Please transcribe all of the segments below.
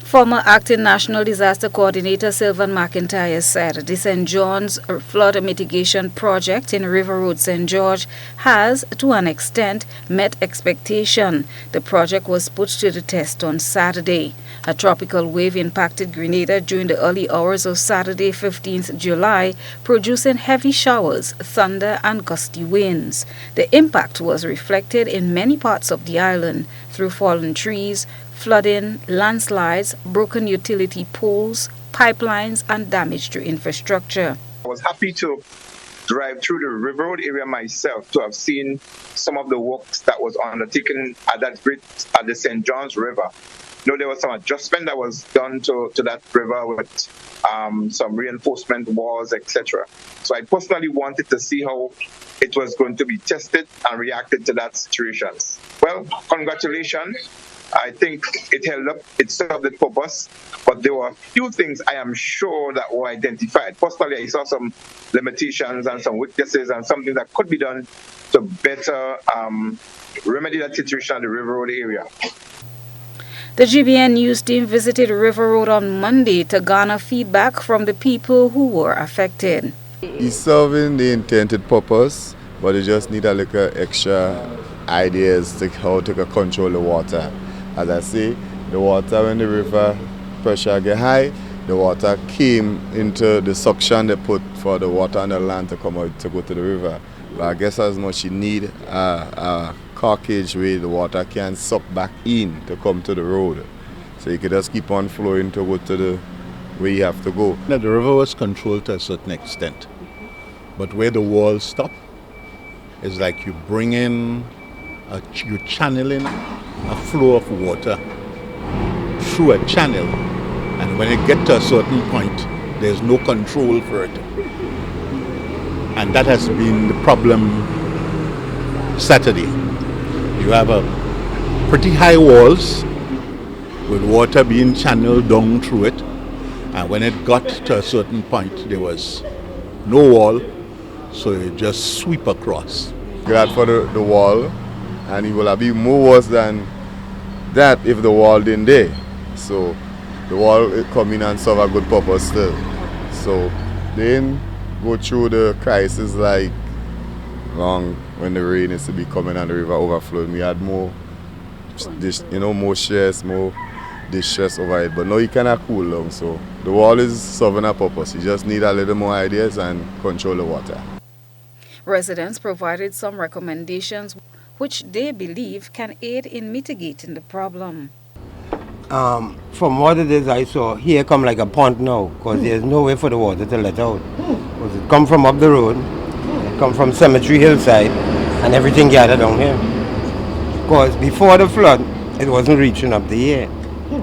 Former Acting National Disaster Coordinator Sylvan McIntyre said the St. John's Flood Mitigation Project in River Road, St. George has, to an extent, met expectation. The project was put to the test on Saturday. A tropical wave impacted Grenada during the early hours of Saturday, 15th July, producing heavy showers, thunder and gusty winds. The impact was reflected in many parts of the island through fallen trees, flooding, landslides, broken utility poles, pipelines, and damage to infrastructure. I was happy to drive through the River Road area myself to have seen some of the works that was undertaken at the St. John's River. There was some adjustment that was done to that river with some reinforcement walls, etc. So I personally wanted to see how it was going to be tested and reacted to that situation. Well, congratulations. I think it held up, it served its purpose, but there were a few things I am sure that were identified. Personally, I saw some limitations and some weaknesses and something that could be done to better remedy that situation in the River Road area. The GBN news team visited River Road on Monday to garner feedback from the people who were affected. It's serving the intended purpose, but you just need a little extra ideas to how to control the water. As I say, the water when the river pressure get high, the water came into the suction they put for the water on the land to come out to go to the river. But I guess as much you need a carcage where the water can suck back in to come to the road. So you could just keep on flowing to go to the where you have to go. The river was controlled to a certain extent. But where the walls stop is like you bring in, you're channeling a flow of water through a channel, and when it gets to a certain point, there's no control for it. And that has been the problem Saturday. You have a pretty high walls with water being channeled down through it, and when it got to a certain point, there was no wall, so you just sweep across. Glad for the wall, and it will be more worse than that if the wall didn't there. So the wall it come in and serve a good purpose still. So then go through the crisis like long when the rain is to be coming and the river overflowing. We had more stress, more distress over it. But now you cannot cool down. So the wall is serving a purpose. You just need a little more ideas and control the water. Residents provided some recommendations which they believe can aid in mitigating the problem. From what it is I saw, here come like a pond now, because there's no way for the water to let out. Because it come from up the road, it come from Cemetery Hillside, and everything gathered down here. Because before the flood, it wasn't reaching up the here.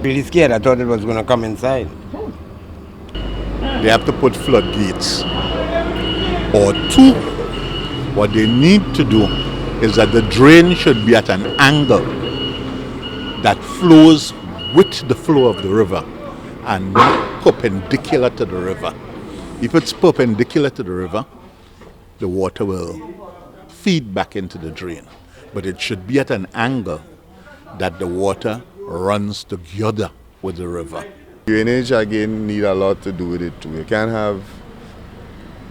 Really scared, I thought it was going to come inside. They have to put floodgates. Or two, what they need to do is that the drain should be at an angle that flows with the flow of the river and not perpendicular to the river. If it's perpendicular to the river, the water will feed back into the drain. But it should be at an angle that the water runs together with the river. Drainage again need a lot to do with it too. You can't have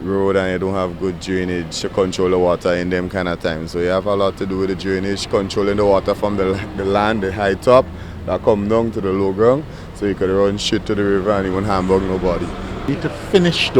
road and you don't have good drainage to control the water in them kind of times. So you have a lot to do with the drainage, controlling the water from the land, the high top, that come down to the low ground, so you could run straight to the river and you won't hamburg nobody. You need to finish the